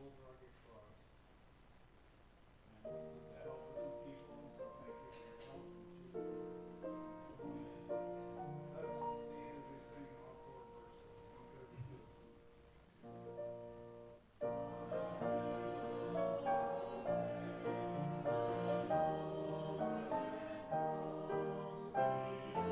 old rugged cross. And we seek to help with some people, and so thank you for your help and choosing Tony. Let us stand as we sing all four verses, one thirty two. Lord, will you lead us in prayer tonight, please? Heavenly Father, we just thank you so much for being able to get to know you, Lord, and things that you put on our hearts.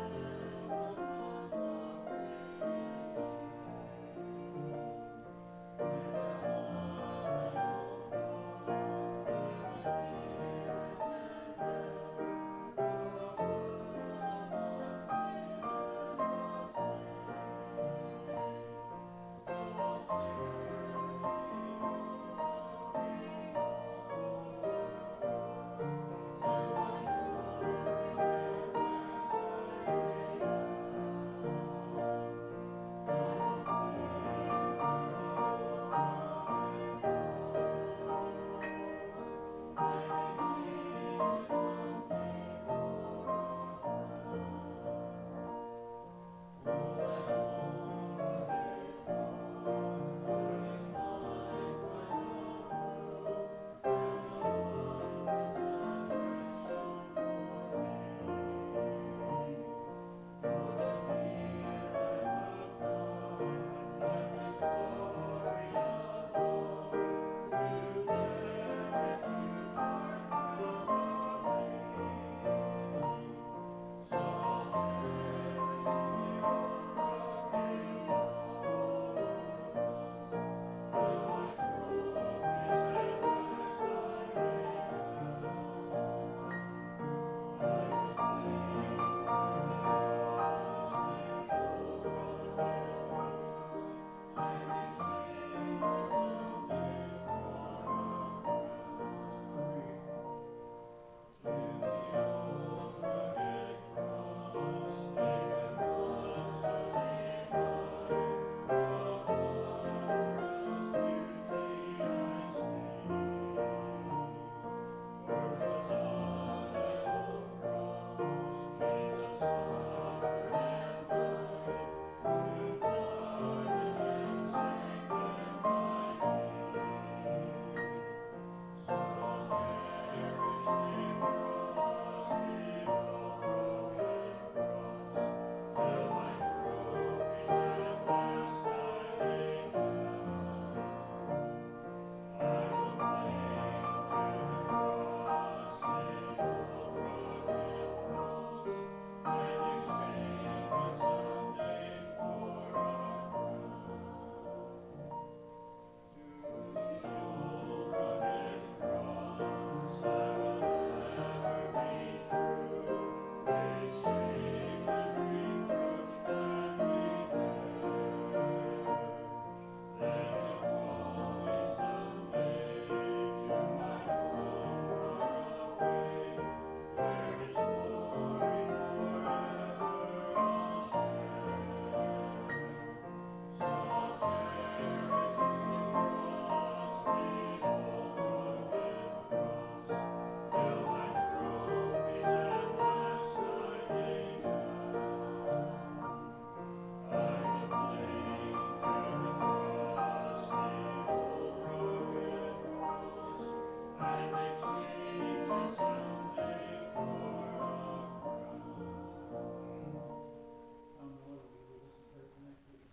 Help us to just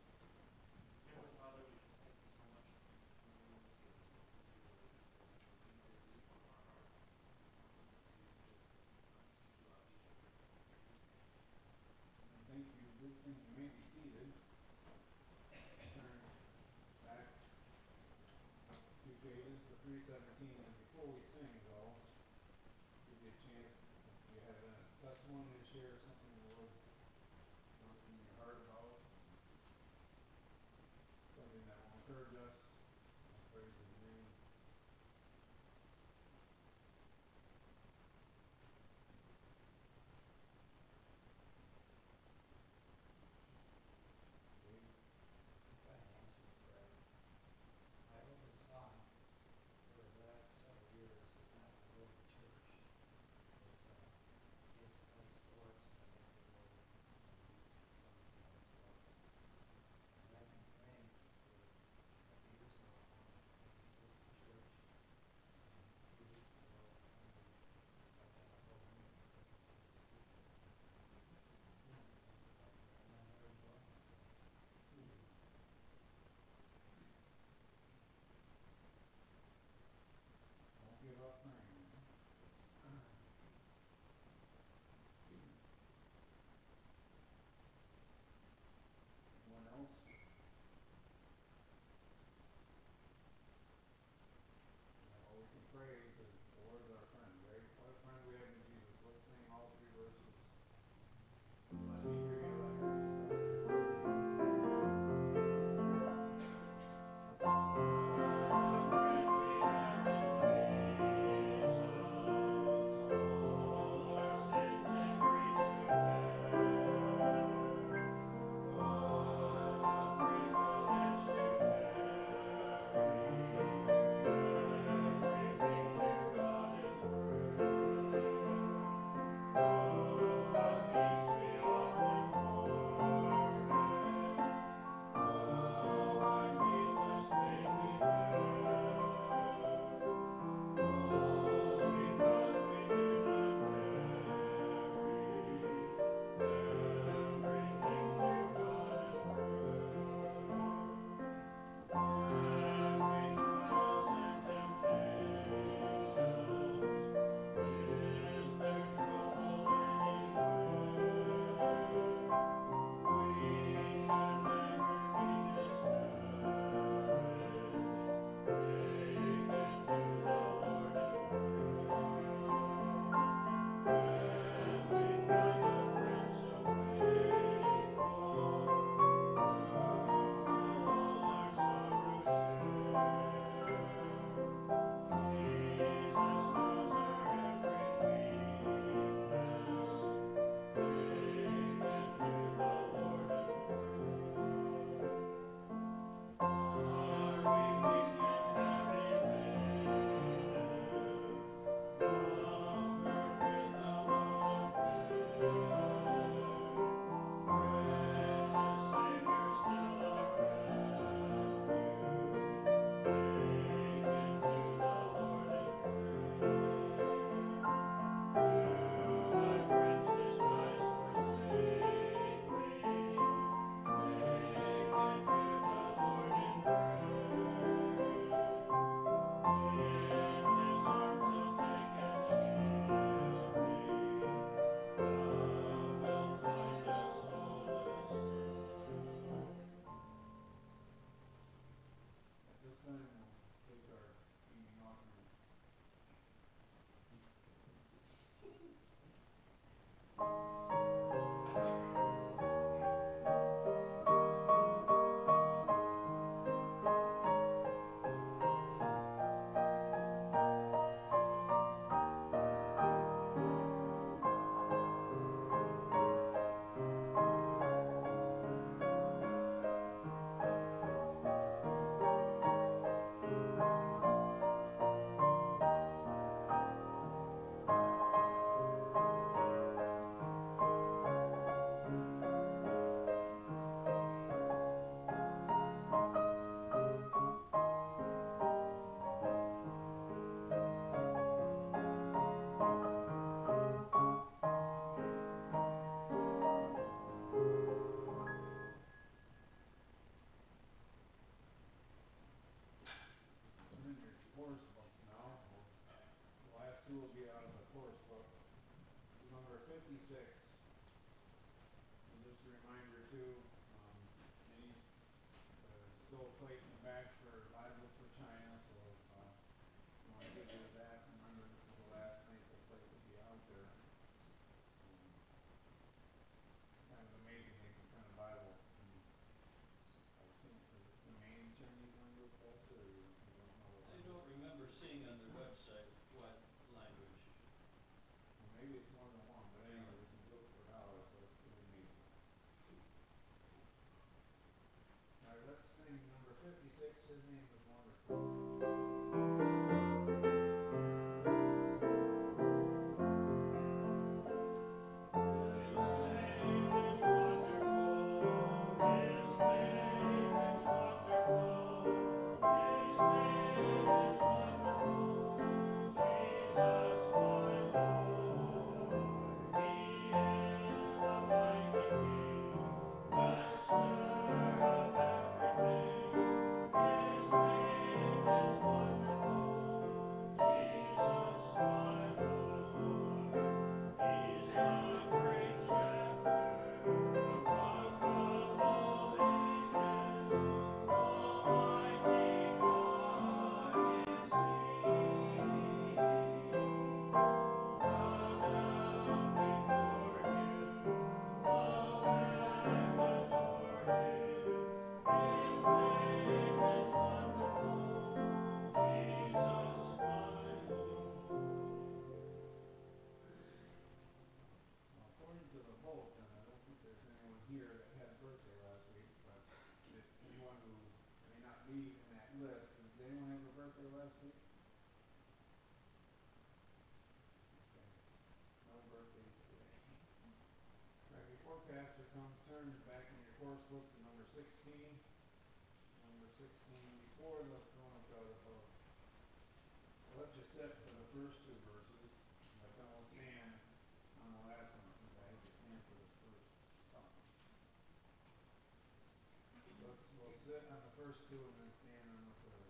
seek you out each and every day. In Jesus' name. And thank you. Good thing you may be seated. Turn back a few pages to 317. And before we sing, though, give you a chance if you have a testimony to share or something the Lord worked in your heart about. Something that will encourage us. Praise His name. If I may answer the prayer. My oldest son, for the last several years, has not been going to church. His kids play sports and he has to go and leads his sons by himself. And I've been praying for a few two will be out of the course book. Number 56. And just a reminder too, any still a plate in the back for Bibles for China, so you want to get rid of that. Remember, this is the last night the plate will be out there. It's kind of amazing they can print a Bible. I assume the main Chinese language, Pastor, or you don't know what I don't remember seeing on their website what language. Well, maybe it's more than one, but anyway, we can do it for $1, so it's pretty amazing. All right, let's sing number 56. His name is wonderful. According to the bulletin, I don't think there's anyone here that had a birthday last week, but if anyone who may not be in that list, did anyone have a birthday last week? Okay. No birthdays today. All right, before Pastor comes, turn back in your course book to number 16. Number 16, before the throne of God above. I'll let you sit for the first two verses, but then we'll stand on the last one, since I have to stand for this first song. We'll sit on the first two and then stand on the third.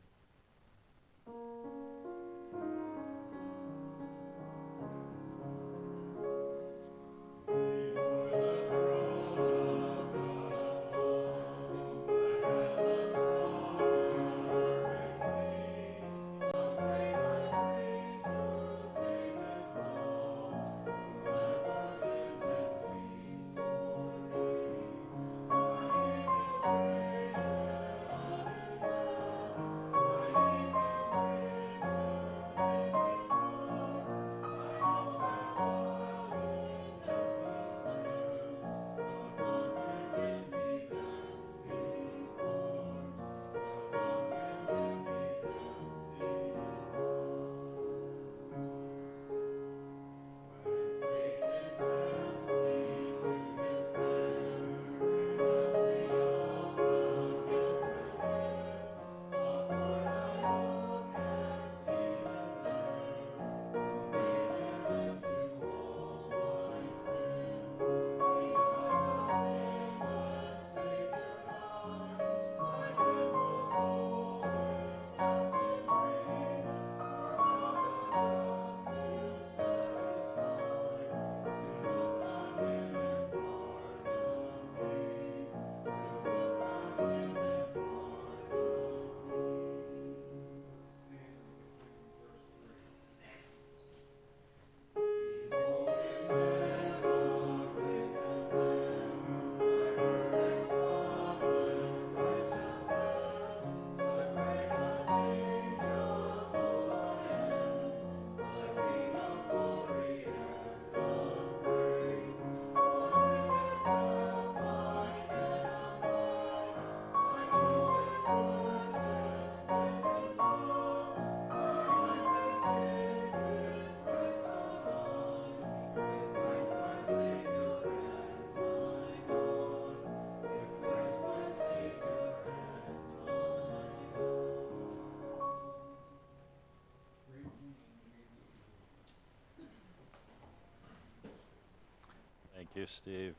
Thank you, Steve.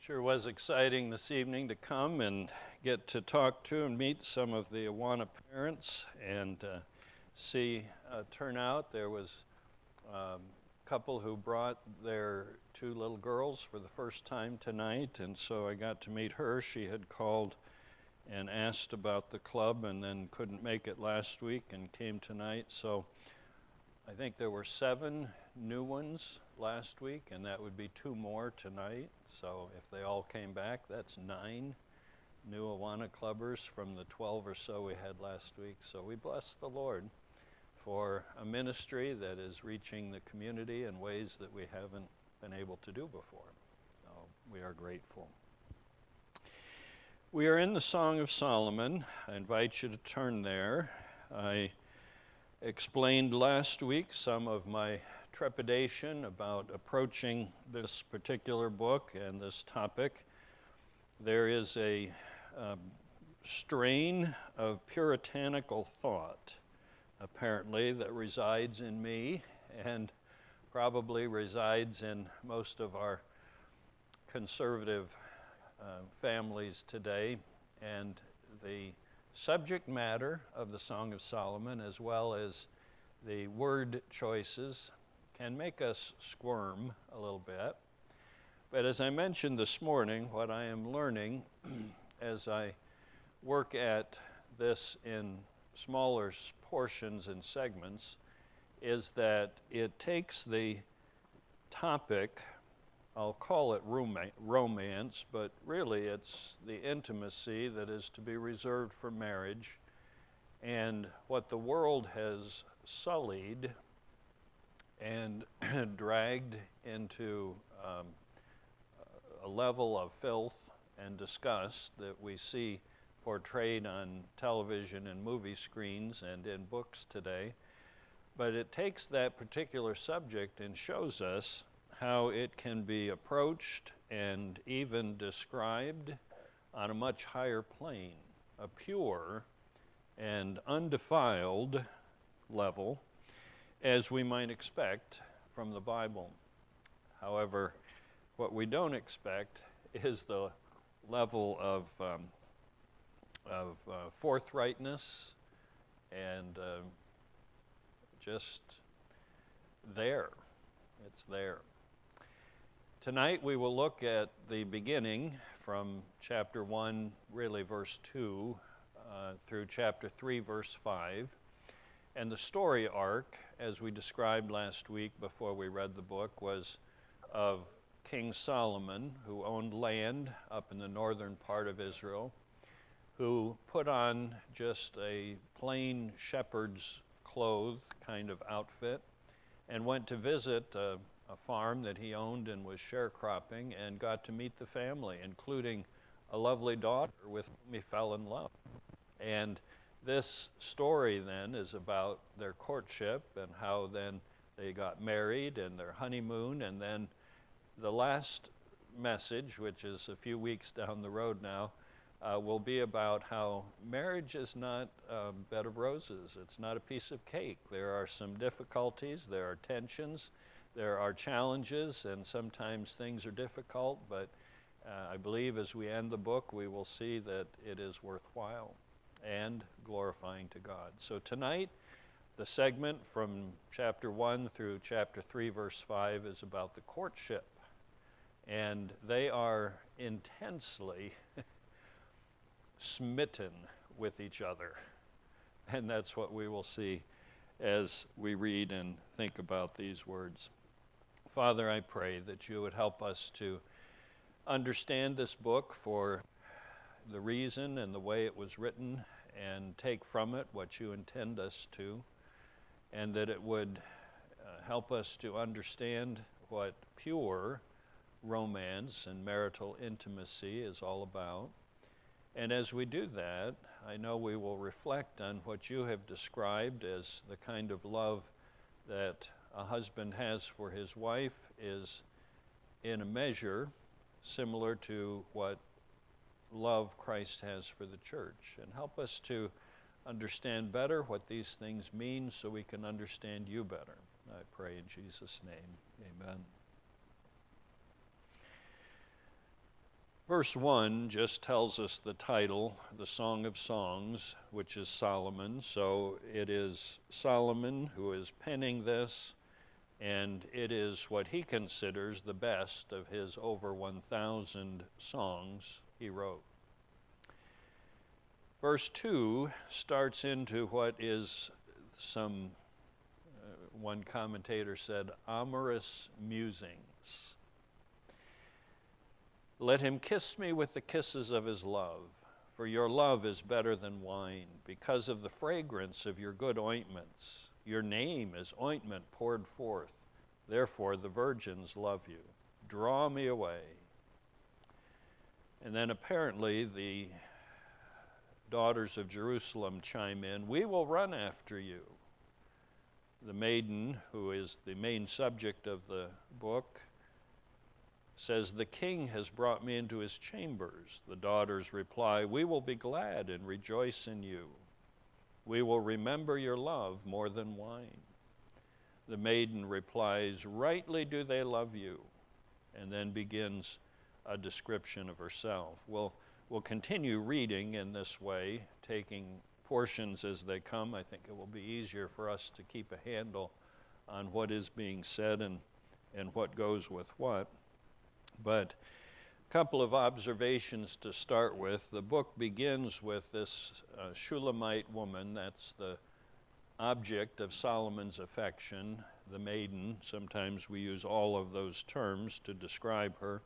Sure was exciting this evening to come and get to talk to and meet some of the Awana parents and see a turnout. There was a couple who brought their 2 little girls for the first time tonight, and so I got to meet her. She had called and asked about the club and then couldn't make it last week and came tonight. So I think there were 7 new ones last week, and that would be 2 more tonight. So if they all came back, that's 9 new Awana clubbers from the 12 or so we had last week. So we bless the Lord for a ministry that is reaching the community in ways that we haven't been able to do before. So we are grateful. We are in the Song of Solomon. I invite you to turn there. I explained last week some of my trepidation about approaching this particular book and this topic. There is a strain of puritanical thought, apparently, that resides in me and probably resides in most of our conservative families today. And the subject matter of the Song of Solomon, as well as the word choices, can make us squirm a little bit. But as I mentioned this morning, what I am learning as I work at this in smaller portions and segments is that it takes the topic, I'll call it romance, but really it's the intimacy that is to be reserved for marriage, and what the world has sullied and dragged into a level of filth and disgust that we see portrayed on television and movie screens and in books today. But it takes that particular subject and shows us how it can be approached and even described on a much higher plane, a pure and undefiled level, as we might expect from the Bible. However, what we don't expect is the level of forthrightness and just there. It's there. Tonight we will look at the beginning from chapter 1, really verse 2, through chapter 3, verse 5. And the story arc, as we described last week before we read the book, was of King Solomon, who owned land up in the northern part of Israel, who put on just a plain shepherd's clothes kind of outfit and went to visit a farm that he owned and was sharecropping, and got to meet the family, including a lovely daughter with whom he fell in love. And this story then is about their courtship and how then they got married and their honeymoon, and then the last message, which is a few weeks down the road now, will be about how marriage is not a bed of roses. It's not a piece of cake. There are some difficulties, there are tensions, there are challenges, and sometimes things are difficult, but I believe as we end the book, we will see that it is worthwhile and glorifying to God. So tonight, the segment from chapter 1 through chapter 3, verse 5 is about the courtship. And they are intensely smitten with each other. And that's what we will see as we read and think about these words. Father, I pray that you would help us to understand this book for the reason and the way it was written, and take from it what you intend us to, and that it would help us to understand what pure romance and marital intimacy is all about. And as we do that, I know we will reflect on what you have described as the kind of love that a husband has for his wife is in a measure similar to what love Christ has for the church. And help us to understand better what these things mean so we can understand you better. I pray in Jesus' name, amen. Verse 1 just tells us the title, the Song of Songs, which is Solomon. So it is Solomon who is penning this, and it is what he considers the best of his over 1,000 songs he wrote. Verse 2 starts into what is one commentator said, amorous musings. Let him kiss me with the kisses of his love, for your love is better than wine, because of the fragrance of your good ointments. Your name is ointment poured forth. Therefore the virgins love you. Draw me away. And then apparently the daughters of Jerusalem chime in, we will run after you. The maiden, who is the main subject of the book, says, the king has brought me into his chambers. The daughters reply, we will be glad and rejoice in you. We will remember your love more than wine. The maiden replies, rightly do they love you, and then begins a description of herself. We'll continue reading in this way, taking portions as they come. I think it will be easier for us to keep a handle on what is being said and what goes with what. But a couple of observations to start with. The book begins with this Shulamite woman, that's the object of Solomon's affection, the maiden, sometimes we use all of those terms to describe her,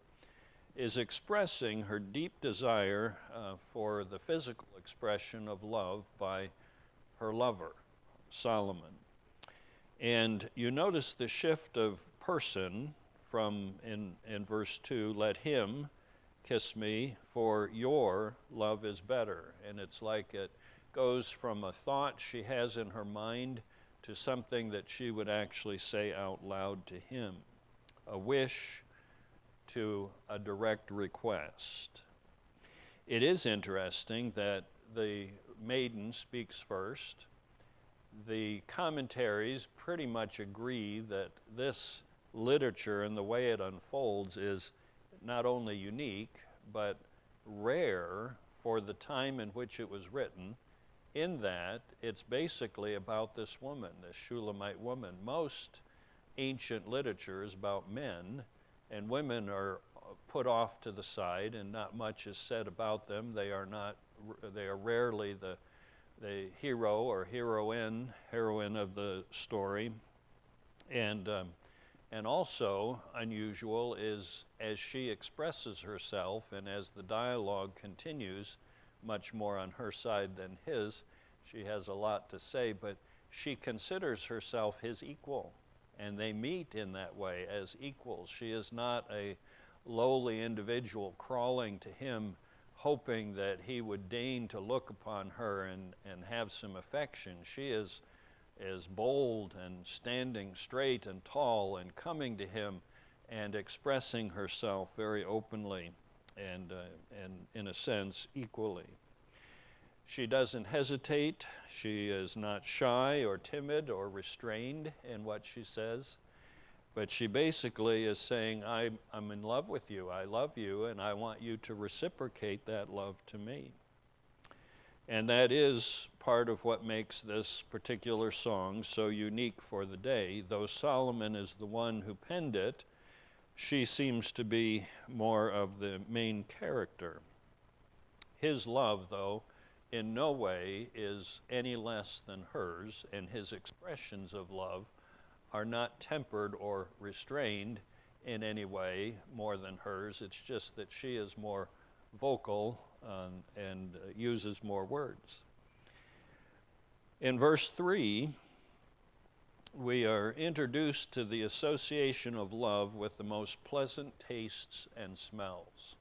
is expressing her deep desire for the physical expression of love by her lover, Solomon. And you notice the shift of person from in verse 2, let him kiss me, for your love is better. And it's like it goes from a thought she has in her mind to something that she would actually say out loud to him, a wish to a direct request. It is interesting that the maiden speaks first. The commentaries pretty much agree that this literature and the way it unfolds is not only unique, but rare for the time in which it was written, in that it's basically about this woman, this Shulamite woman. Most ancient literature is about men, and women are put off to the side, and not much is said about them. They are rarely the hero or heroine of the story. And also unusual is as she expresses herself and as the dialogue continues, much more on her side than his, she has a lot to say, but she considers herself his equal, and they meet in that way as equals. She is not a lowly individual crawling to him hoping that he would deign to look upon her and have some affection. She is bold and standing straight and tall and coming to him and expressing herself very openly and in a sense equally. She doesn't hesitate. She is not shy or timid or restrained in what she says, but she basically is saying, I'm in love with you, I love you, and I want you to reciprocate that love to me. And that is part of what makes this particular song so unique for the day. Though Solomon is the one who penned it, she seems to be more of the main character. His love, though, in no way is any less than hers, and his expressions of love are not tempered or restrained in any way more than hers. It's just that she is more vocal and uses more words. In verse 3, we are introduced to the association of love with the most pleasant tastes and smells.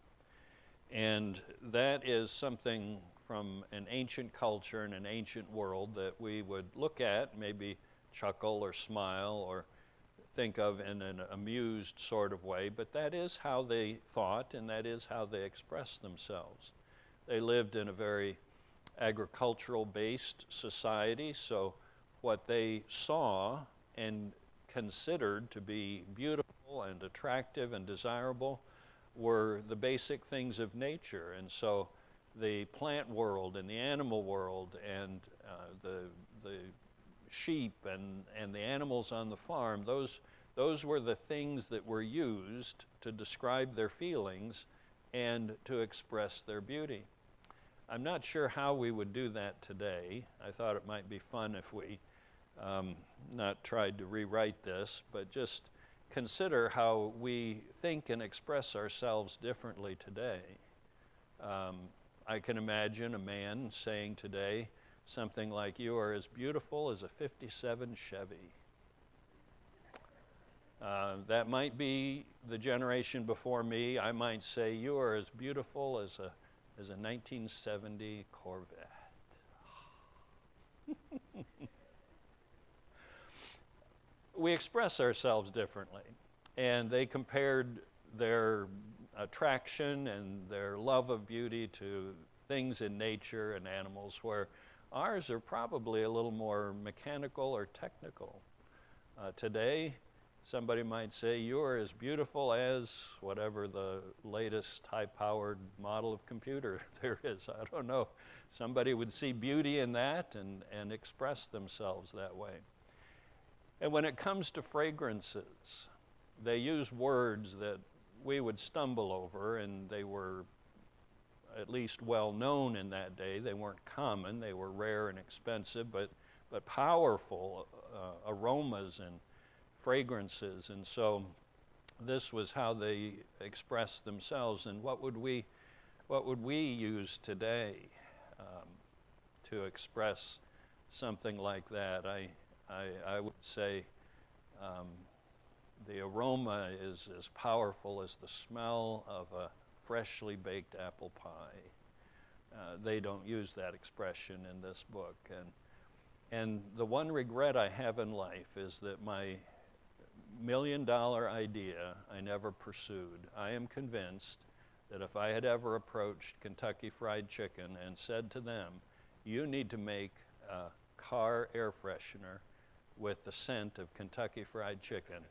And that is something from an ancient culture and an ancient world that we would look at, maybe chuckle or smile or think of in an amused sort of way, but that is how they thought and that is how they expressed themselves. They lived in a very agricultural-based society, so what they saw and considered to be beautiful and attractive and desirable were the basic things of nature. And so the plant world and the animal world and the sheep and the animals on the farm, those were the things that were used to describe their feelings and to express their beauty. I'm not sure how we would do that today. I thought it might be fun if we not tried to rewrite this, but just consider how we think and express ourselves differently today. I can imagine a man saying today something like, "You are as beautiful as a 57 Chevy." That might be the generation before me. I might say, "You are as beautiful as a 1970 Corvette." We express ourselves differently, and they compared their attraction and their love of beauty to things in nature and animals, where ours are probably a little more mechanical or technical. Today, somebody might say, "You are as beautiful as," whatever the latest high-powered model of computer there is. I don't know. Somebody would see beauty in that and express themselves that way. And when it comes to fragrances, they use words that we would stumble over, and they were at least well known in that day. They weren't common. They were rare and expensive, but powerful aromas and fragrances. And so this was how they expressed themselves. And what would we use today to express something like that? I would say the aroma is as powerful as the smell of a freshly baked apple pie. They don't use that expression in this book. And the one regret I have in life is that my million-dollar idea I never pursued. I am convinced that if I had ever approached Kentucky Fried Chicken and said to them, "You need to make a car air freshener with the scent of Kentucky Fried Chicken,"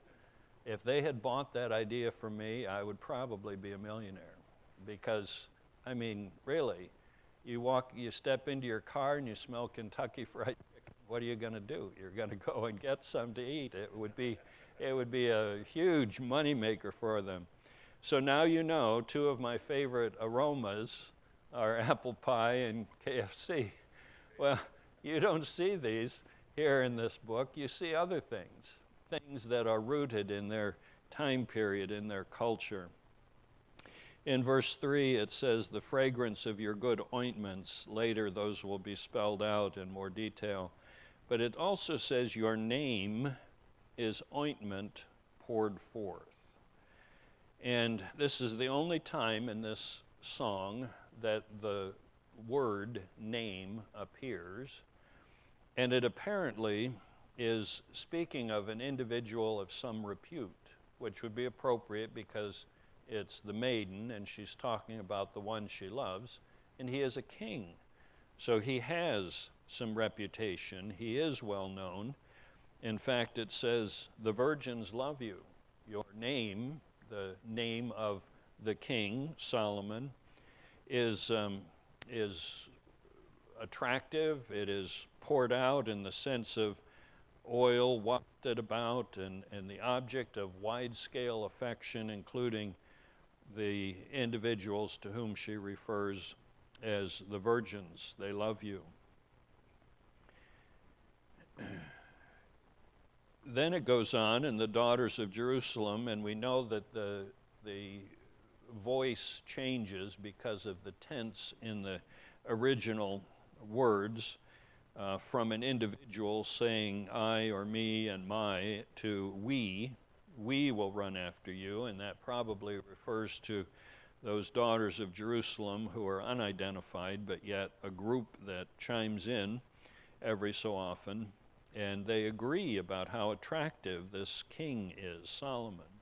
if they had bought that idea from me, I would probably be a millionaire. Because, I mean, really, you step into your car and you smell Kentucky Fried Chicken. What are you going to do? You're going to go and get some to eat. It would be a huge moneymaker for them. So now you know two of my favorite aromas are apple pie and KFC. Well, you don't see these here in this book. You see other things that are rooted in their time period, in their culture. In verse 3, it says, "The fragrance of your good ointments." Later, those will be spelled out in more detail. But it also says, "Your name is ointment poured forth." And this is the only time in this song that the word name appears. And it apparently is speaking of an individual of some repute, which would be appropriate because it's the maiden and she's talking about the one she loves, and he is a king. So he has some reputation. He is well known. In fact, it says, "The virgins love you." Your name, the name of the king, Solomon, is attractive. It is poured out in the sense of oil wafted about and the object of wide-scale affection, including the individuals to whom she refers as the virgins. They love you. Then it goes on, "and the daughters of Jerusalem," and we know that the voice changes because of the tense in the original words, from an individual saying "I" or "me" and "my" to "we will run after you," and that probably refers to those daughters of Jerusalem who are unidentified, but yet a group that chimes in every so often, and they agree about how attractive this king is, Solomon.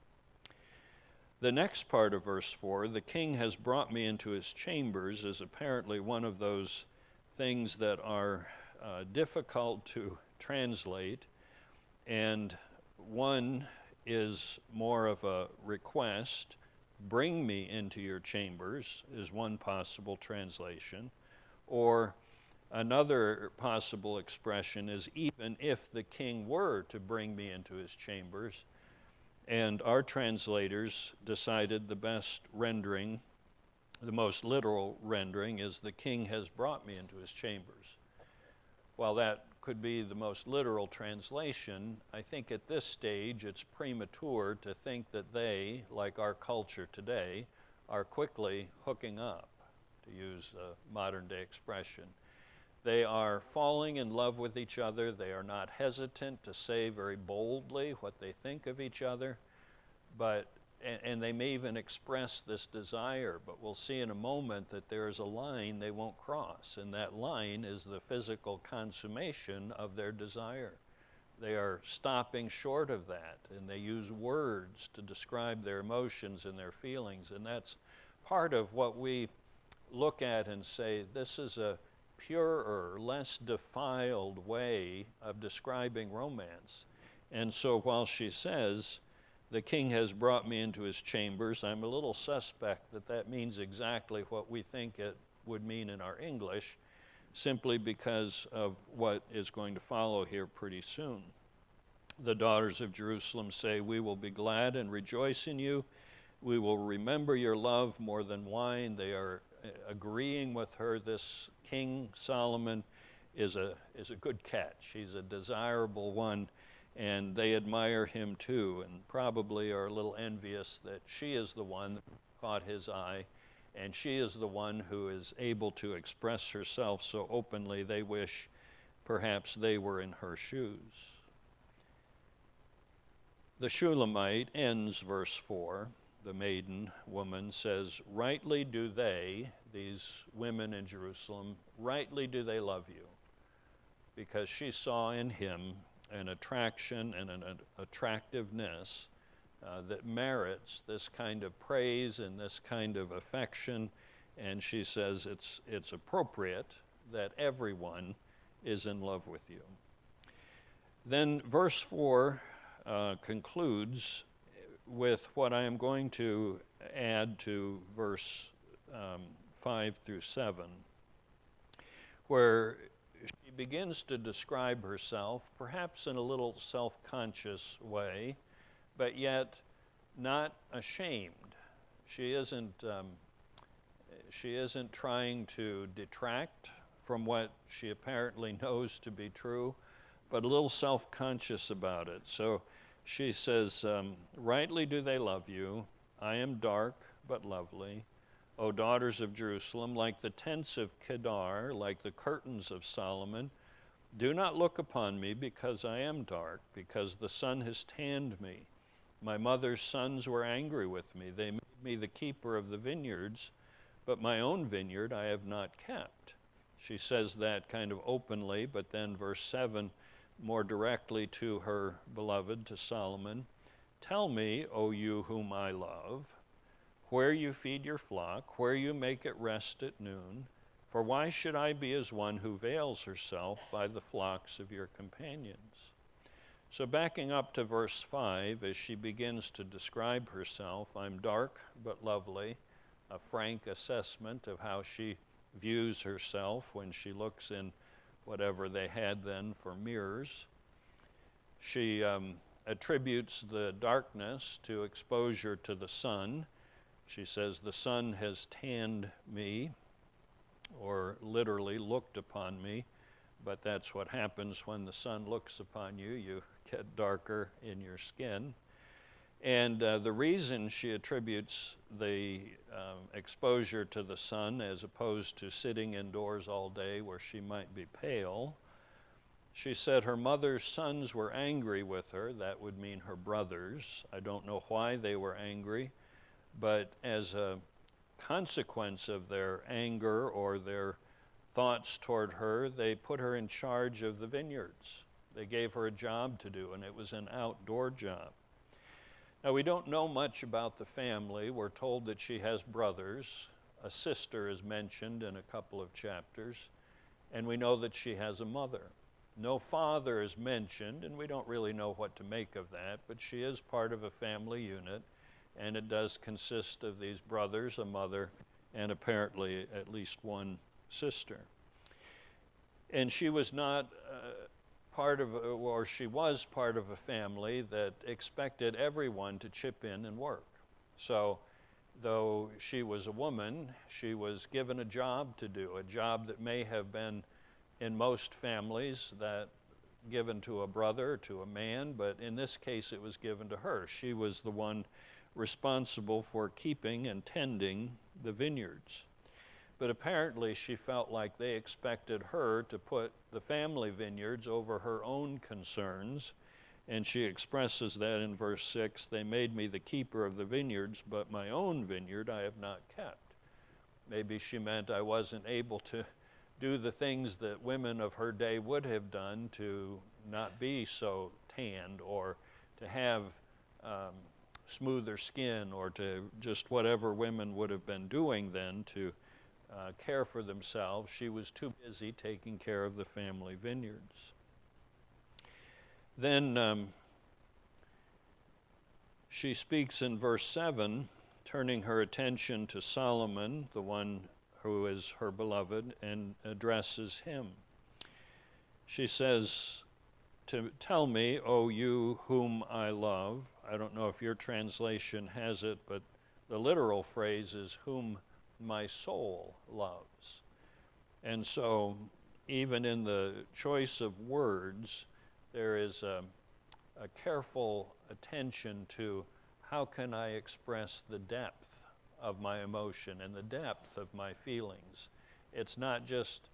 The next part of verse 4, "The king has brought me into his chambers," is apparently one of those things that are difficult to translate, and one is more of a request, bring me into your chambers, is one possible translation. Or another possible expression is, even if the king were to bring me into his chambers. And our translators decided the best rendering, the most literal rendering, is the king has brought me into his chambers. While that could be the most literal translation, I think at this stage it's premature to think that they, like our culture today, are quickly hooking up, to use a modern day expression. They are falling in love with each other. They are not hesitant to say very boldly what they think of each other, and they may even express this desire, but we'll see in a moment that there is a line they won't cross, and that line is the physical consummation of their desire. They are stopping short of that, and they use words to describe their emotions and their feelings, and that's part of what we look at and say, this is a purer, less defiled way of describing romance. And so while she says, the king has brought me into his chambers, I'm a little suspect that that means exactly what we think it would mean in our English, simply because of what is going to follow here pretty soon. The daughters of Jerusalem say, we will be glad and rejoice in you. We will remember your love more than wine. They are agreeing with her. This King Solomon is a good catch. He's a desirable one, and they admire him too, and probably are a little envious that she is the one that caught his eye, and she is the one who is able to express herself so openly. They wish perhaps they were in her shoes. The Shulamite ends verse 4. The maiden woman says, rightly do they, these women in Jerusalem, rightly do they love you, because she saw in him an attraction and an attractiveness that merits this kind of praise and this kind of affection, and she says it's appropriate that everyone is in love with you. Then verse 4 concludes with what I am going to add to verse 5 through 7, where she begins to describe herself, perhaps in a little self-conscious way, but yet not ashamed. She isn't trying to detract from what she apparently knows to be true, but a little self-conscious about it. So she says, rightly do they love you. I am dark but lovely. O daughters of Jerusalem, like the tents of Kedar, like the curtains of Solomon, do not look upon me because I am dark, because the sun has tanned me. My mother's sons were angry with me. They made me the keeper of the vineyards, but my own vineyard I have not kept. She says that kind of openly, but then verse 7, more directly to her beloved, to Solomon, tell me, O you whom I love, where you feed your flock, where you make it rest at noon, for why should I be as one who veils herself by the flocks of your companions? So backing up to verse 5, as she begins to describe herself, I'm dark but lovely, a frank assessment of how she views herself when she looks in whatever they had then for mirrors. She attributes the darkness to exposure to the sun. She says, the sun has tanned me, or literally looked upon me, but that's what happens when the sun looks upon you. You get darker in your skin. And the reason she attributes the exposure to the sun as opposed to sitting indoors all day where she might be pale, she said her mother's sons were angry with her. That would mean her brothers. I don't know why they were angry, but as a consequence of their anger or their thoughts toward her, they put her in charge of the vineyards. They gave her a job to do, and it was an outdoor job. Now, we don't know much about the family. We're told that she has brothers. A sister is mentioned in a couple of chapters, and we know that she has a mother. No father is mentioned, and we don't really know what to make of that, but she is part of a family unit, and it does consist of these brothers, a mother, and apparently at least one sister. And she was not she was part of a family that expected everyone to chip in and work. So though she was a woman, she was given a job to do, a job that may have been in most families that given to a brother, to a man, but in this case it was given to her. She was the one responsible for keeping and tending the vineyards. But apparently she felt like they expected her to put the family vineyards over her own concerns, and she expresses that in verse 6, "They made me the keeper of the vineyards, but my own vineyard I have not kept." Maybe she meant I wasn't able to do the things that women of her day would have done to not be so tanned, or to have smoother skin, or to just whatever women would have been doing then to care for themselves. She was too busy taking care of the family vineyards. Then she speaks in verse 7, turning her attention to Solomon, the one who is her beloved, and addresses him. She says, "To tell me, O you whom I love." I don't know if your translation has it, but the literal phrase is "whom my soul loves." And so even in the choice of words, there is a careful attention to how can I express the depth of my emotion and the depth of my feelings. It's not just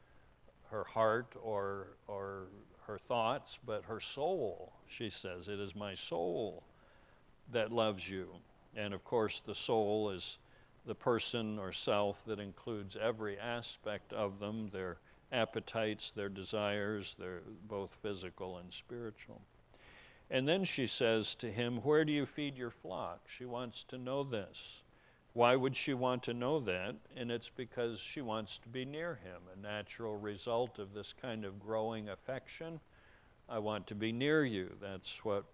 her heart or her thoughts, but her soul. She says, "It is my soul that loves you." And of course, the soul is the person or self that includes every aspect of them, their appetites, their desires, their both physical and spiritual. And then she says to him, "Where do you feed your flock?" She wants to know this. Why would she want to know that? And it's because she wants to be near him, a natural result of this kind of growing affection. I want to be near you. That's what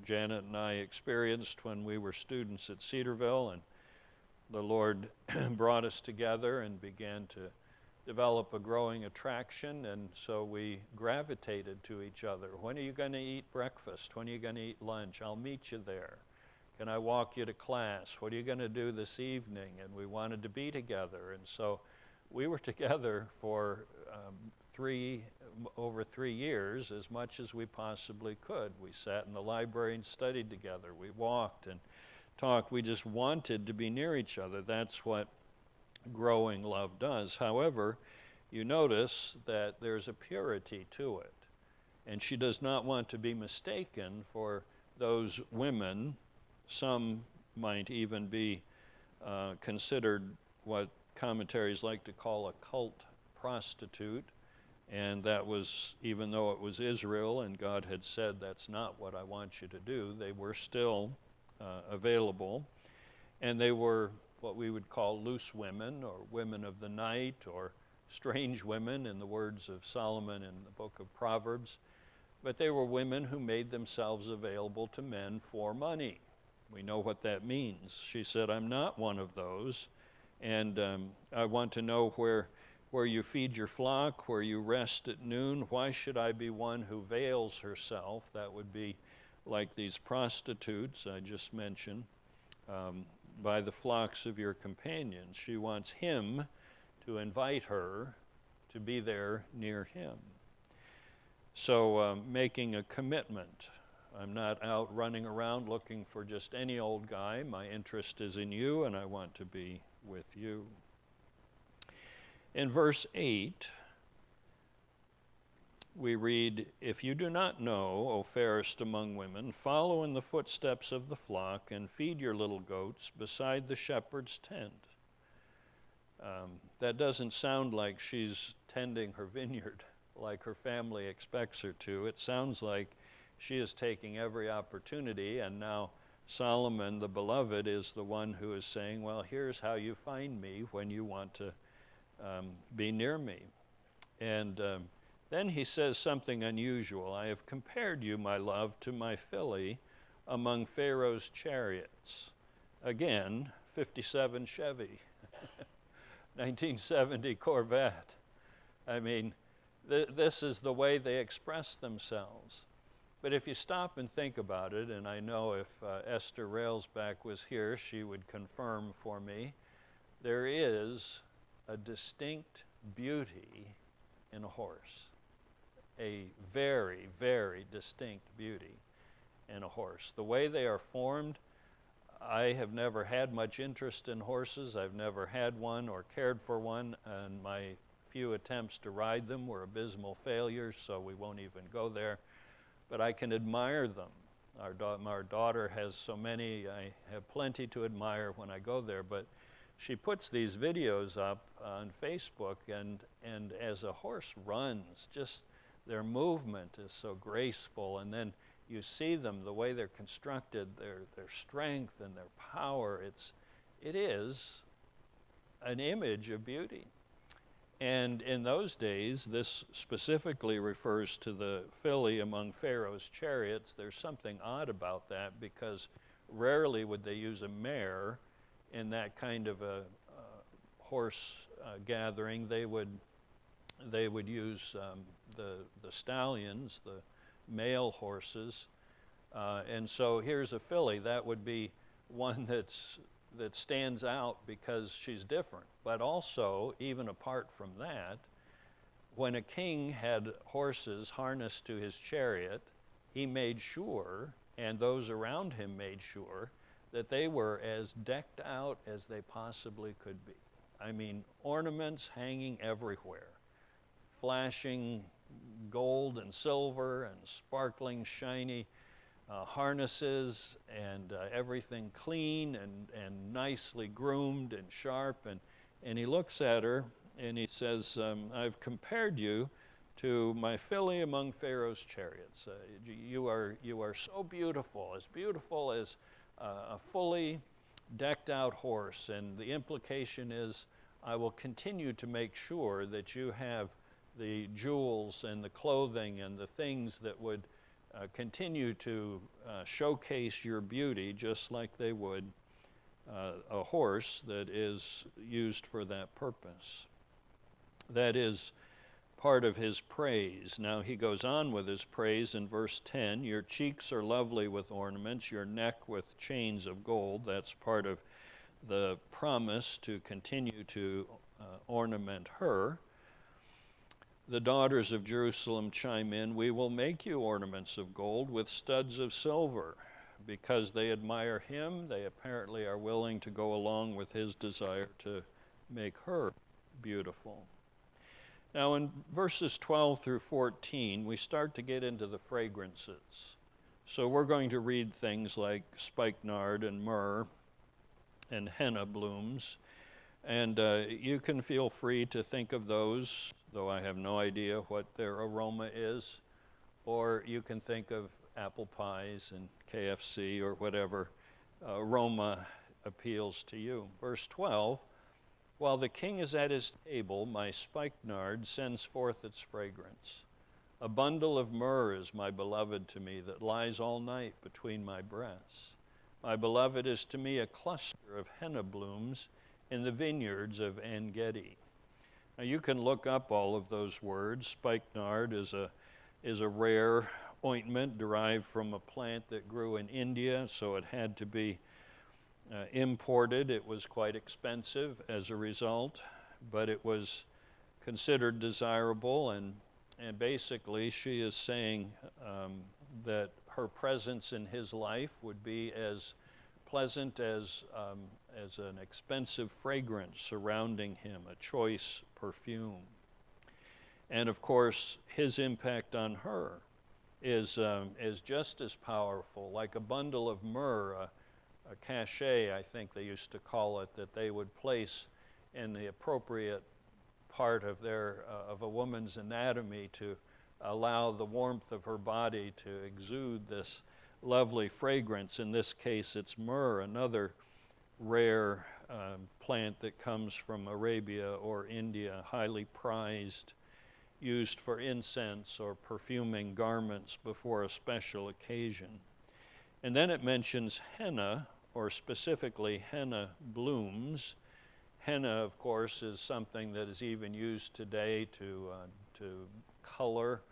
Janet and I experienced when we were students at Cedarville, and the Lord brought us together and began to develop a growing attraction, and so we gravitated to each other. When are you going to eat breakfast? When are you going to eat lunch? I'll meet you there. Can I walk you to class? What are you going to do this evening? And we wanted to be together, and so we were together for over 3 years, as much as we possibly could. We sat in the library and studied together. We walked and talked. We just wanted to be near each other. That's what growing love does. However, you notice that there's a purity to it. And she does not want to be mistaken for those women. Some might even be considered what commentaries like to call a cult prostitute. And that was, even though it was Israel and God had said, "That's not what I want you to do," they were still available. And they were what we would call loose women, or women of the night, or strange women in the words of Solomon in the book of Proverbs. But they were women who made themselves available to men for money. We know what that means. She said, "I'm not one of those, and I want to know where you feed your flock, where you rest at noon. Why should I be one who veils herself?" That would be like these prostitutes I just mentioned, "by the flocks of your companions." She wants him to invite her to be there near him. So making a commitment. I'm not out running around looking for just any old guy. My interest is in you, and I want to be with you. In verse 8, we read, "If you do not know, O fairest among women, follow in the footsteps of the flock and feed your little goats beside the shepherd's tent." That doesn't sound like she's tending her vineyard like her family expects her to. It sounds like she is taking every opportunity, and now Solomon, the beloved, is the one who is saying, "Well, here's how you find me when you want to be near me." And then he says something unusual. "I have compared you, my love, to my filly among Pharaoh's chariots." Again, 57 Chevy, 1970 Corvette. I mean, this is the way they express themselves. But if you stop and think about it, and I know if Esther Railsback was here, she would confirm for me, there is a distinct beauty in a horse. A very, very distinct beauty in a horse. The way they are formed, I have never had much interest in horses. I've never had one or cared for one, and my few attempts to ride them were abysmal failures, so we won't even go there. But I can admire them. Our daughter has so many. I have plenty to admire when I go there, but she puts these videos up on Facebook, and as a horse runs, just their movement is so graceful, and then you see them, the way they're constructed, their strength and their power, it is an image of beauty. And in those days, this specifically refers to the filly among Pharaoh's chariots. There's something odd about that, because rarely would they use a mare in that kind of a horse gathering. They would use the stallions, the male horses, and so here's a filly. That would be one that stands out because she's different. But also, even apart from that, when a king had horses harnessed to his chariot, he made sure, and those around him made sure, that they were as decked out as they possibly could be. I mean, ornaments hanging everywhere, flashing gold and silver and sparkling, shiny harnesses, and everything clean and nicely groomed and sharp. And he looks at her and he says, I've compared you to my filly among Pharaoh's chariots. You are so beautiful as a fully decked out horse. And the implication is, I will continue to make sure that you have the jewels and the clothing and the things that would continue to showcase your beauty, just like they would a horse that is used for that purpose. That is part of his praise. Now he goes on with his praise in verse 10. Your cheeks are lovely with ornaments, your neck with chains of gold. That's part of the promise to continue to ornament her. The daughters of Jerusalem chime in, we will make you ornaments of gold with studs of silver. Because they admire him, they apparently are willing to go along with his desire to make her beautiful. Now in verses 12 through 14, we start to get into the fragrances. So we're going to read things like spikenard and myrrh and henna blooms. And you can feel free to think of those, though I have no idea what their aroma is. Or you can think of apple pies and KFC or whatever aroma appeals to you. Verse 12, while the king is at his table, my spikenard sends forth its fragrance. A bundle of myrrh is my beloved to me that lies all night between my breasts. My beloved is to me a cluster of henna blooms in the vineyards of En-Gedi. Now you can look up all of those words. Spikenard is a rare ointment derived from a plant that grew in India, so it had to be imported. It was quite expensive as a result, but it was considered desirable, and basically she is saying that her presence in his life would be as pleasant as an expensive fragrance surrounding him, a choice perfume. And of course, his impact on her is just as powerful, like a bundle of myrrh, a cachet, I think they used to call it, that they would place in the appropriate part of of a woman's anatomy to allow the warmth of her body to exude this lovely fragrance. In this case, it's myrrh, another rare plant that comes from Arabia or India, highly prized, used for incense or perfuming garments before a special occasion. And then it mentions henna, or specifically henna blooms. Henna, of course, is something that is even used today to color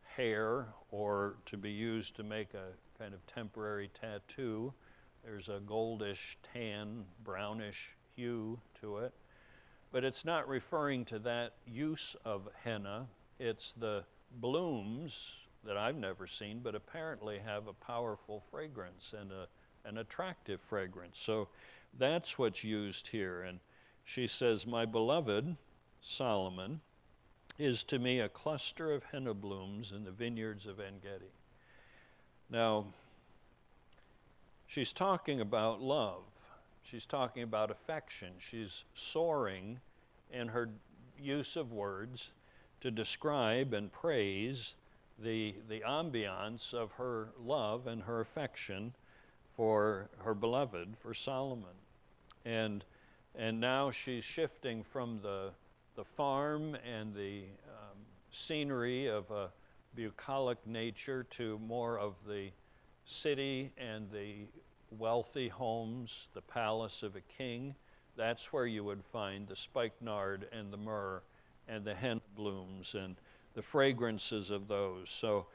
hair or to be used to make a kind of temporary tattoo. There's a goldish tan, brownish hue to it. But it's not referring to that use of henna. It's the blooms that I've never seen, but apparently have a powerful fragrance and an attractive fragrance. So that's what's used here. And she says, my beloved, Solomon, is to me a cluster of henna blooms in the vineyards of En-Gedi. Now, she's talking about love. She's talking about affection. She's soaring in her use of words to describe and praise the ambiance of her love and her affection for her beloved, for Solomon. And now she's shifting from the farm and the scenery of a bucolic nature to more of the city and the wealthy homes, the palace of a king. That's where you would find the spikenard and the myrrh and the henna blooms and the fragrances of those. So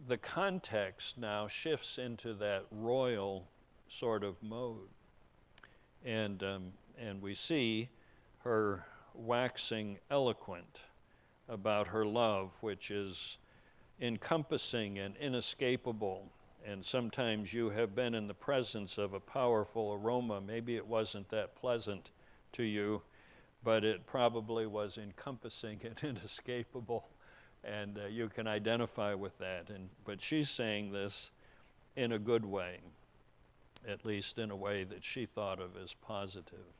the context now shifts into that royal sort of mode. And we see her waxing eloquent about her love, which is encompassing and inescapable. And sometimes you have been in the presence of a powerful aroma. Maybe it wasn't that pleasant to you, but it probably was encompassing and inescapable. And you can identify with that. But she's saying this in a good way, at least in a way that she thought of as positive.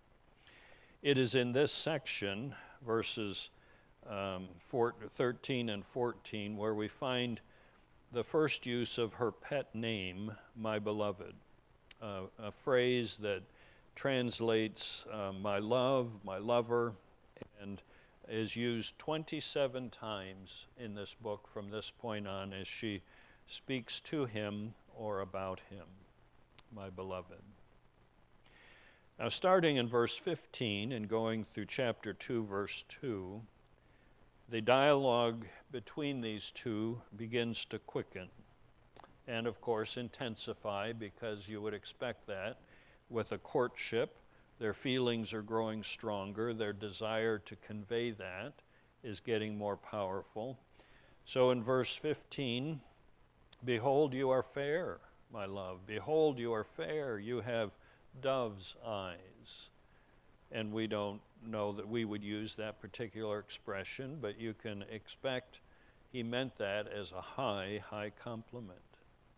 It is in this section, verses 13 and 14, where we find the first use of her pet name, my beloved, a phrase that translates my love, my lover, and is used 27 times in this book from this point on as she speaks to him or about him, my beloved. Now, starting in verse 15 and going through chapter 2, verse 2, the dialogue between these two begins to quicken and, of course, intensify, because you would expect that with a courtship. Their feelings are growing stronger. Their desire to convey that is getting more powerful. So in verse 15, behold, you are fair, my love. Behold, you are fair. You have dove's eyes. And we don't know that we would use that particular expression, but you can expect he meant that as a high compliment.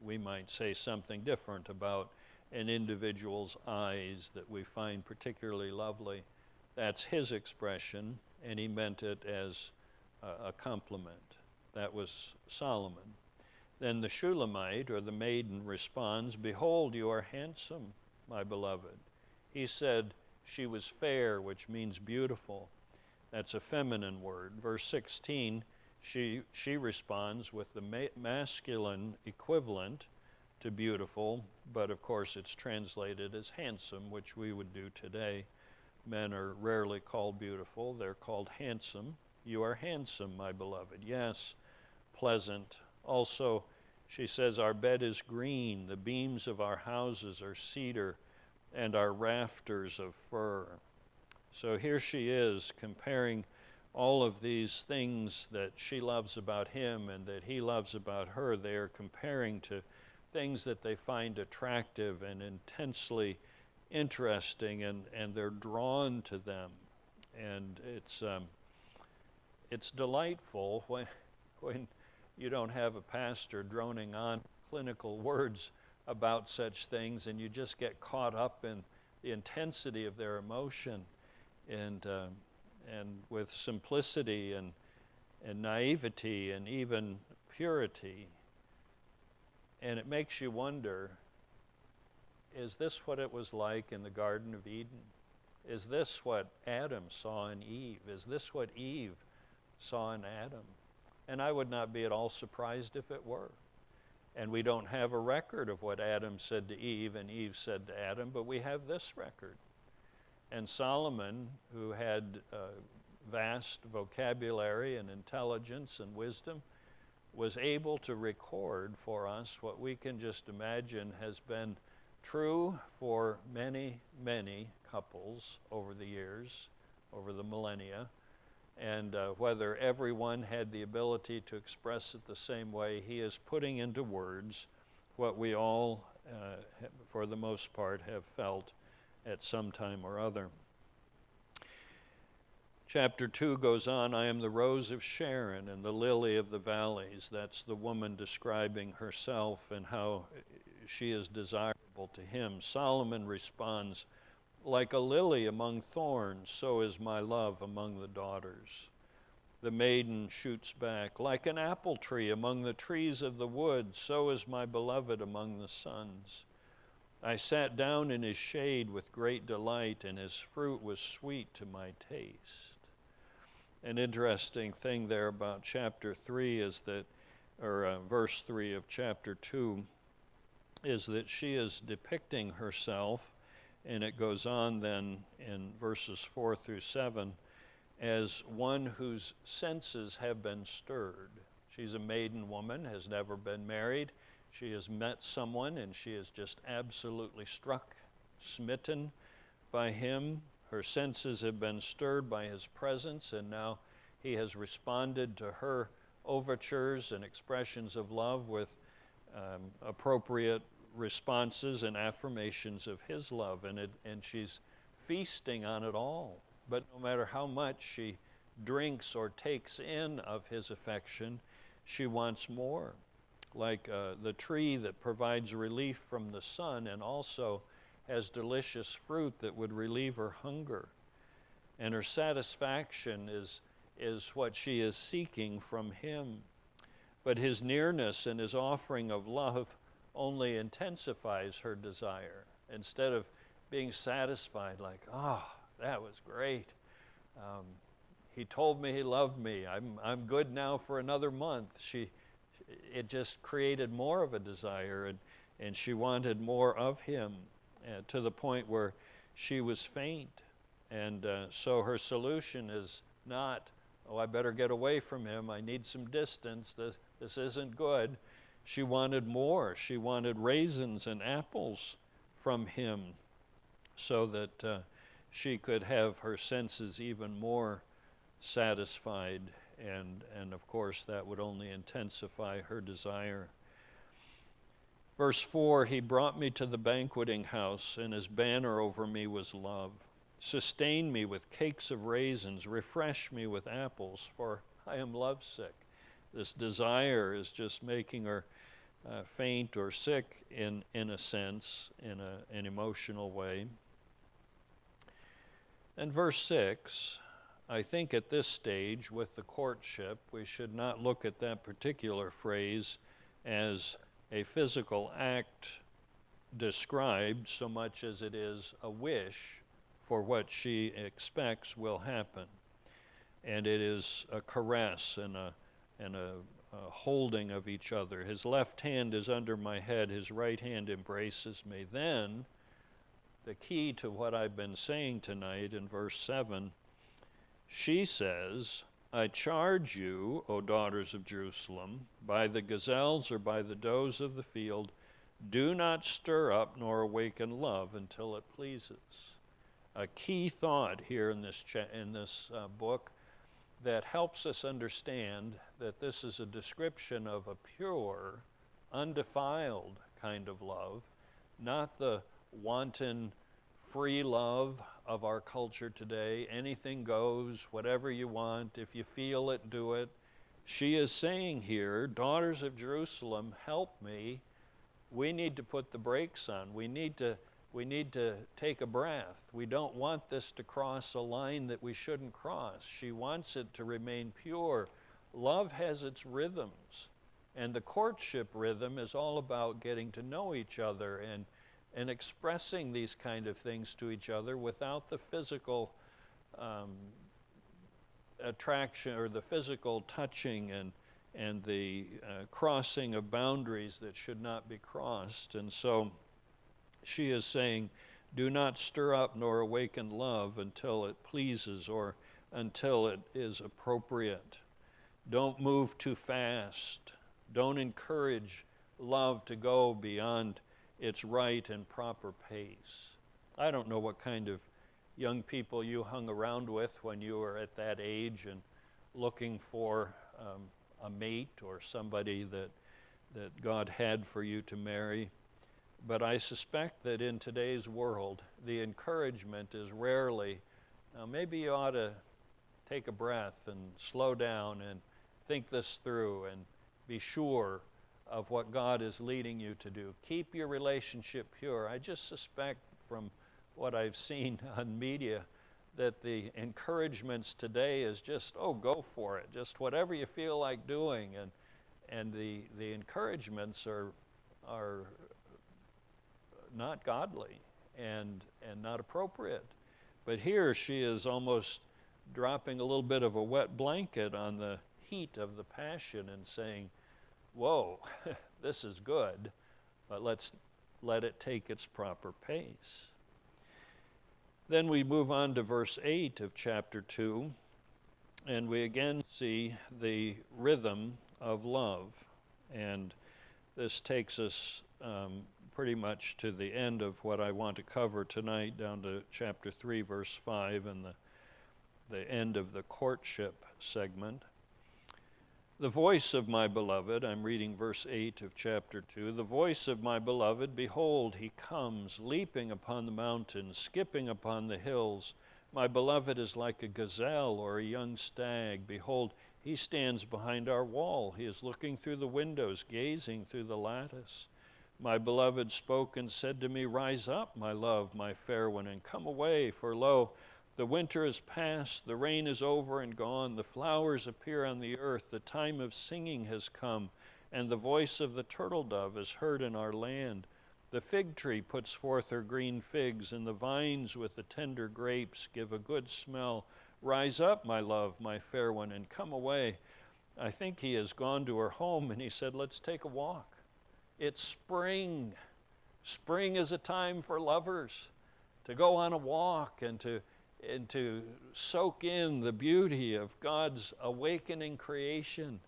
We might say something different about an individual's eyes that we find particularly lovely. That's his expression, and he meant it as a compliment. That was Solomon. Then the Shulamite, or the maiden, responds, behold, you are handsome, my beloved. He said she was fair, which means beautiful. That's a feminine word. Verse 16, she responds with the masculine equivalent to beautiful, but of course it's translated as handsome, which we would do today. Men are rarely called beautiful, they're called handsome. You are handsome, my beloved. Yes, pleasant. Also, she says, our bed is green, the beams of our houses are cedar, and our rafters of fir. So here she is comparing all of these things that she loves about him and that he loves about her. They are comparing to things that they find attractive and intensely interesting, and they're drawn to them. And it's delightful when you don't have a pastor droning on clinical words about such things, and you just get caught up in the intensity of their emotion, and with simplicity and naivety and even purity. And it makes you wonder, is this what it was like in the Garden of Eden? Is this what Adam saw in Eve? Is this what Eve saw in Adam? And I would not be at all surprised if it were. And we don't have a record of what Adam said to Eve and Eve said to Adam, but we have this record. And Solomon, who had vast vocabulary and intelligence and wisdom, was able to record for us what we can just imagine has been true for many, many couples over the years, over the millennia. And whether everyone had the ability to express it the same way, he is putting into words what we all, for the most part, have felt at some time or other. Chapter 2 goes on, I am the rose of Sharon and the lily of the valleys. That's the woman describing herself and how she is desirable to him. Solomon responds, like a lily among thorns, so is my love among the daughters. The maiden shoots back, like an apple tree among the trees of the wood, so is my beloved among the sons. I sat down in his shade with great delight, and his fruit was sweet to my taste. An interesting thing there about chapter 3 is that, or verse 3 of chapter 2, is that she is depicting herself, and it goes on then in verses 4 through 7, as one whose senses have been stirred. She's a maiden woman, has never been married. She has met someone, and she is just absolutely struck, smitten by him. Her senses have been stirred by his presence, and now he has responded to her overtures and expressions of love with appropriate responses and affirmations of his love, and she's feasting on it all. But no matter how much she drinks or takes in of his affection, she wants more. Like the tree that provides relief from the sun and also has delicious fruit that would relieve her hunger. And her satisfaction is what she is seeking from him. But his nearness and his offering of love only intensifies her desire. Instead of being satisfied like, that was great. He told me he loved me. I'm good now for another month. It just created more of a desire, and she wanted more of him to the point where she was faint. And so her solution is not, I better get away from him. I need some distance. This isn't good. She wanted more. She wanted raisins and apples from him so that she could have her senses even more satisfied. And of course, that would only intensify her desire. Verse 4, he brought me to the banqueting house, and his banner over me was love. Sustain me with cakes of raisins, refresh me with apples, for I am lovesick. This desire is just making her faint or sick in a sense, in an emotional way. And verse 6, I think at this stage with the courtship, we should not look at that particular phrase as a physical act described so much as it is a wish for what she expects will happen. And it is a caress and a holding of each other. His left hand is under my head, his right hand embraces me. Then, the key to what I've been saying tonight in verse 7, she says, I charge you, O daughters of Jerusalem, by the gazelles or by the does of the field, do not stir up nor awaken love until it pleases. A key thought here in this book that helps us understand that this is a description of a pure, undefiled kind of love, not the wanton, free love of our culture today. Anything goes, whatever you want, if you feel it, do it. She is saying here, daughters of Jerusalem, help me. We need to put the brakes on. We need to take a breath. We don't want this to cross a line that we shouldn't cross. She wants it to remain pure. Love has its rhythms, and the courtship rhythm is all about getting to know each other and expressing these kind of things to each other without the physical attraction or the physical touching the crossing of boundaries that should not be crossed. And so she is saying, do not stir up nor awaken love until it pleases or until it is appropriate. Don't move too fast. Don't encourage love to go beyond its right and proper pace. I don't know what kind of young people you hung around with when you were at that age and looking for a mate or somebody that God had for you to marry. But I suspect that in today's world, the encouragement is rarely, maybe you ought to take a breath and slow down and think this through and be sure of what God is leading you to do. Keep your relationship pure. I just suspect from what I've seen on media that the encouragements today is just, oh, go for it. Just whatever you feel like doing. And the encouragements are not godly and not appropriate. But here she is almost dropping a little bit of a wet blanket on the heat of the passion and saying, whoa, this is good, but let's let it take its proper pace. Then we move on to verse 8 of chapter 2, and we again see the rhythm of love. And this takes us pretty much to the end of what I want to cover tonight, down to chapter 3, verse 5, and the end of the courtship segment. The voice of my beloved, I'm reading verse 8 of chapter 2, the voice of my beloved, behold, he comes, leaping upon the mountains, skipping upon the hills. My beloved is like a gazelle or a young stag. Behold, he stands behind our wall. He is looking through the windows, gazing through the lattice. My beloved spoke and said to me, rise up, my love, my fair one, and come away, for lo, the winter is past, the rain is over and gone, the flowers appear on the earth, the time of singing has come, and the voice of the turtle dove is heard in our land. The fig tree puts forth her green figs, and the vines with the tender grapes give a good smell. Rise up, my love, my fair one, and come away. I think he has gone to her home, and he said, let's take a walk. It's spring. Spring is a time for lovers to go on a walk and to soak in the beauty of God's awakening creation.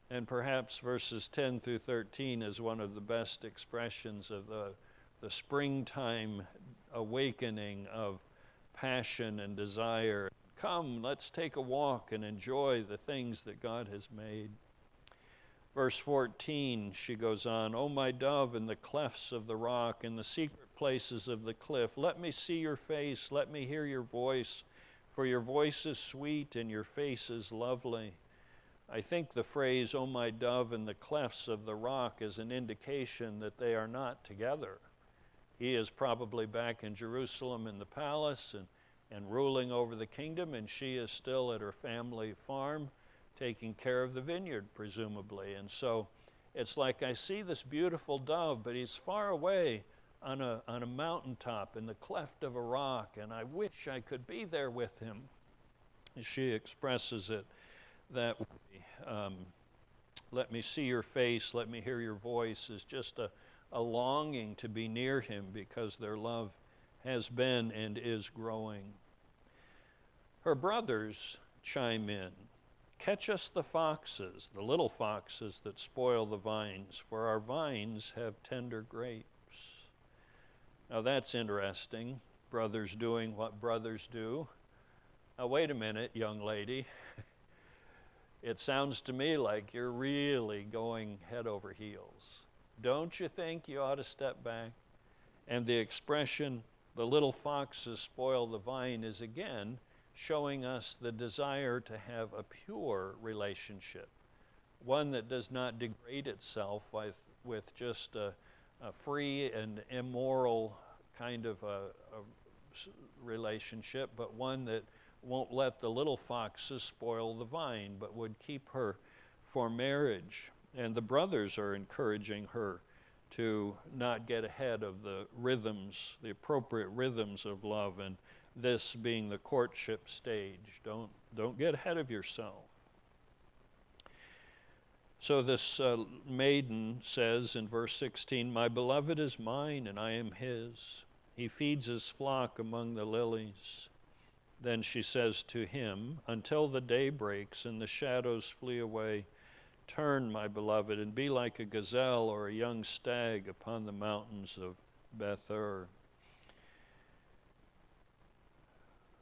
And perhaps verses 10 through 13 is one of the best expressions of the springtime awakening of passion and desire. Come, let's take a walk and enjoy the things that God has made. Verse 14, she goes on, O my dove, in the clefts of the rock, in the secret places of the cliff, let me see your face, let me hear your voice, for your voice is sweet and your face is lovely. I think the phrase, O my dove, in the clefts of the rock is an indication that they are not together. He is probably back in Jerusalem in the palace and ruling over the kingdom, and she is still at her family farm taking care of the vineyard, presumably. And so it's like I see this beautiful dove, but he's far away on a mountaintop in the cleft of a rock, and I wish I could be there with him. She expresses it that way. Let me see your face, let me hear your voice is just a longing to be near him because their love has been and is growing. Her brothers chime in. Catch us the foxes, the little foxes that spoil the vines, for our vines have tender grapes. Now that's interesting, brothers doing what brothers do. Now wait a minute, young lady. It sounds to me like you're really going head over heels. Don't you think you ought to step back? And the expression, the little foxes spoil the vine, is again showing us the desire to have a pure relationship, one that does not degrade itself with just a free and immoral kind of a relationship, but one that won't let the little foxes spoil the vine, but would keep her for marriage. And the brothers are encouraging her to not get ahead of the rhythms, the appropriate rhythms of love, and this being the courtship stage. Don't get ahead of yourself. So this maiden says in verse 16, "My beloved is mine, and I am his. He feeds his flock among the lilies." Then she says to him, "Until the day breaks and the shadows flee away, turn, my beloved, and be like a gazelle or a young stag upon the mountains of Beth-ur."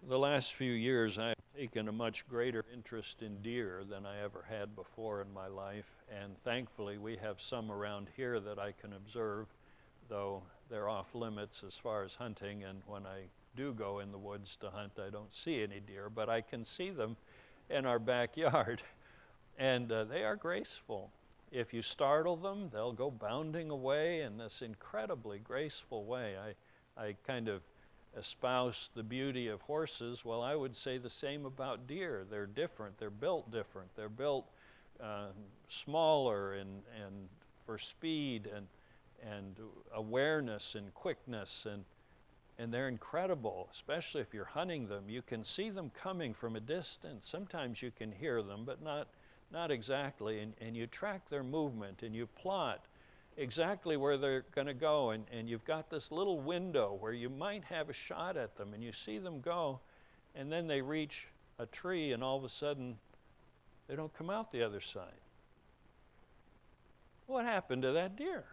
The last few years, I have taken a much greater interest in deer than I ever had before in my life, and thankfully we have some around here that I can observe, though they're off limits as far as hunting, and when I do go in the woods to hunt, I don't see any deer, but I can see them in our backyard, and they are graceful. If you startle them, they'll go bounding away in this incredibly graceful way. I kind of espouse the beauty of horses. Well, I would say the same about deer. They're different. They're built different. They're built smaller and for speed and awareness and quickness, and they're incredible, especially if you're hunting them. You can see them coming from a distance. Sometimes you can hear them, but not exactly, and you track their movement and you plot exactly where they're going to go, and you've got this little window where you might have a shot at them, and you see them go, and then they reach a tree, and all of a sudden they don't come out the other side. What happened to that deer?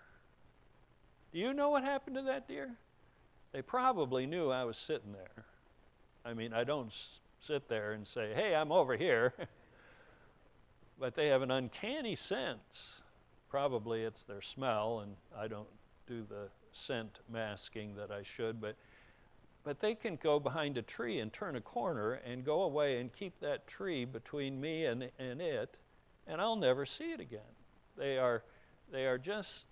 Do you know what happened to that deer? They probably knew I was sitting there. I mean, I don't sit there and say, "Hey, I'm over here." But they have an uncanny sense. Probably it's their smell, and I don't do the scent masking that I should, but they can go behind a tree and turn a corner and go away and keep that tree between me and it, and I'll never see it again. They are just,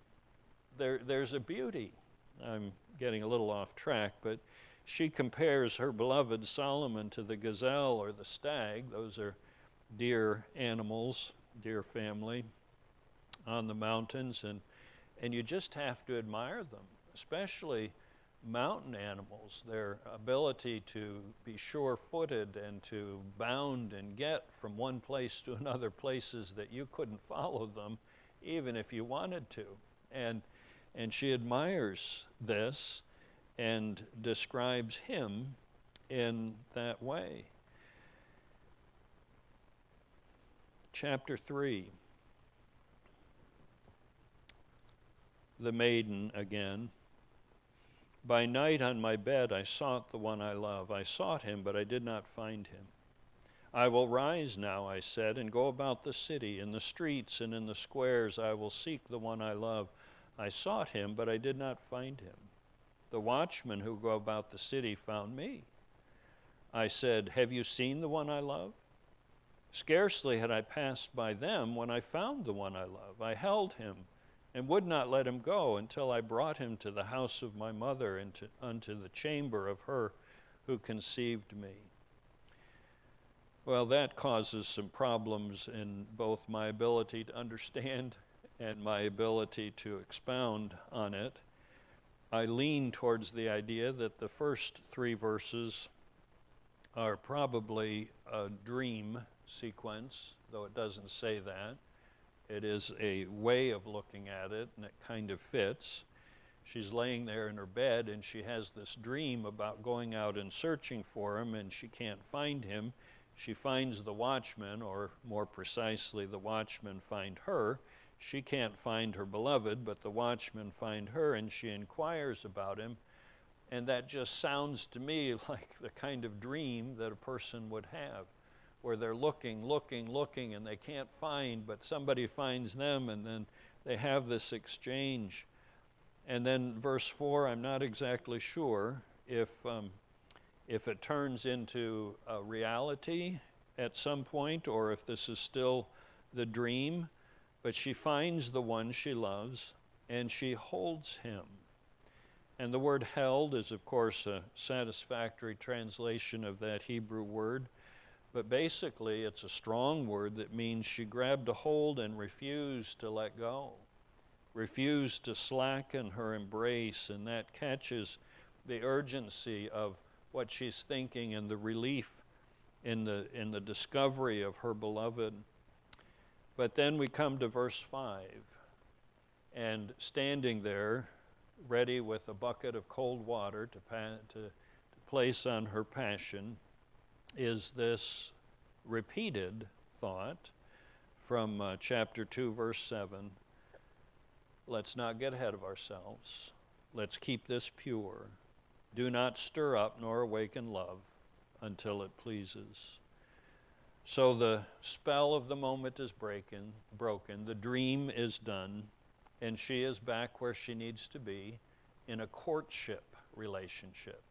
there's a beauty. I'm getting a little off track, but she compares her beloved Solomon to the gazelle or the stag. Those are deer animals, deer family on the mountains, and you just have to admire them, especially mountain animals. Their ability to be sure-footed and to bound and get from one place to another, places that you couldn't follow them even if you wanted to. And she admires this and describes him in that way. Chapter 3. The maiden again. "By night on my bed I sought the one I love. I sought him, but I did not find him. I will rise now," I said, "and go about the city. In the streets and in the squares I will seek the one I love. I sought him, but I did not find him. The watchmen who go about the city found me. I said, 'Have you seen the one I love?' Scarcely had I passed by them when I found the one I love. I held him and would not let him go until I brought him to the house of my mother and unto the chamber of her who conceived me." Well, that causes some problems in both my ability to understand and my ability to expound on it. I lean towards the idea that the first 3 verses are probably a dream sequence, though it doesn't say that. It is a way of looking at it, and it kind of fits. She's laying there in her bed, and she has this dream about going out and searching for him, and she can't find him. She finds the watchman, or more precisely, the watchmen find her. She can't find her beloved, but the watchmen find her, and she inquires about him. And that just sounds to me like the kind of dream that a person would have, where they're looking, and they can't find, but somebody finds them, and then they have this exchange. And then verse 4, I'm not exactly sure if it turns into a reality at some point, or if this is still the dream, but she finds the one she loves, and she holds him. And the word held is, of course, a satisfactory translation of that Hebrew word, but basically it's a strong word that means she grabbed a hold and refused to let go, refused to slacken her embrace, and that catches the urgency of what she's thinking and the relief in the discovery of her beloved. But then we come to verse 5, and standing there, ready with a bucket of cold water to place on her passion, is this repeated thought from chapter 2, verse 7. Let's not get ahead of ourselves. Let's keep this pure. Do not stir up nor awaken love until it pleases. So the spell of the moment is broken, the dream is done, and she is back where she needs to be, in a courtship relationship,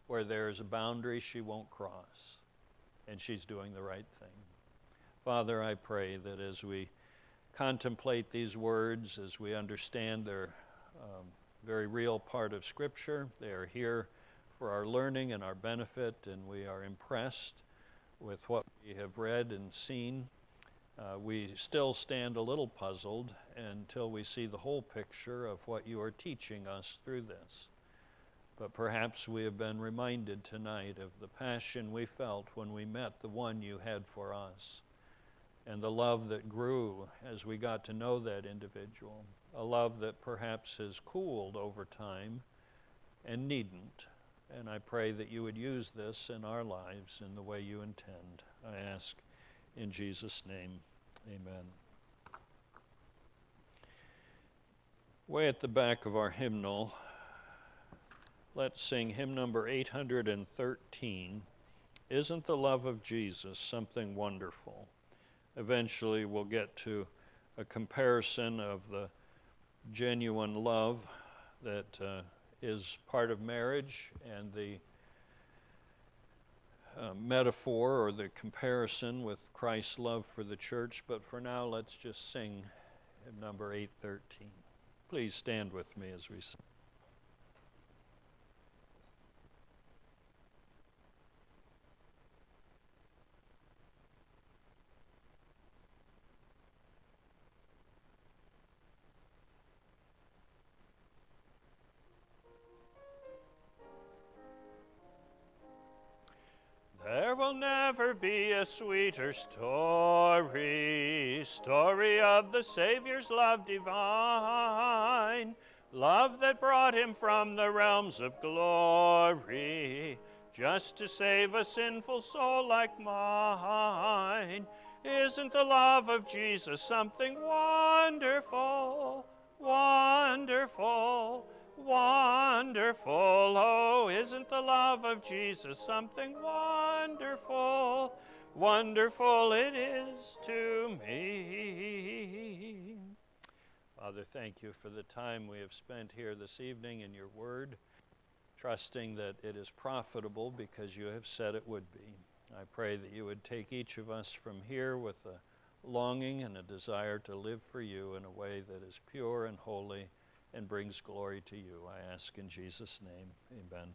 where there is a boundary she won't cross, and she's doing the right thing. Father, I pray that as we contemplate these words, as we understand they're very real part of Scripture, they are here for our learning and our benefit, and we are impressed with what we have read and seen. We still stand a little puzzled until we see the whole picture of what you are teaching us through this. But perhaps we have been reminded tonight of the passion we felt when we met the one you had for us, and the love that grew as we got to know that individual, a love that perhaps has cooled over time and needn't. And I pray that you would use this in our lives in the way you intend. I ask in Jesus' name, amen. Way at the back of our hymnal, let's sing hymn number 813, Isn't the Love of Jesus Something Wonderful? Eventually we'll get to a comparison of the genuine love that is part of marriage and the metaphor or the comparison with Christ's love for the church. But for now, let's just sing hymn number 813. Please stand with me as we sing. There will never be a sweeter story of the Savior's love divine, love that brought him from the realms of glory, just to save a sinful soul like mine. Isn't the love of Jesus something wonderful, wonderful, wonderful? Oh, isn't the love of Jesus something wonderful, wonderful it is to me. Father, thank you for the time we have spent here this evening in your word, trusting that it is profitable because you have said it would be. I pray that you would take each of us from here with a longing and a desire to live for you in a way that is pure and holy and brings glory to you. I ask in Jesus' name, amen.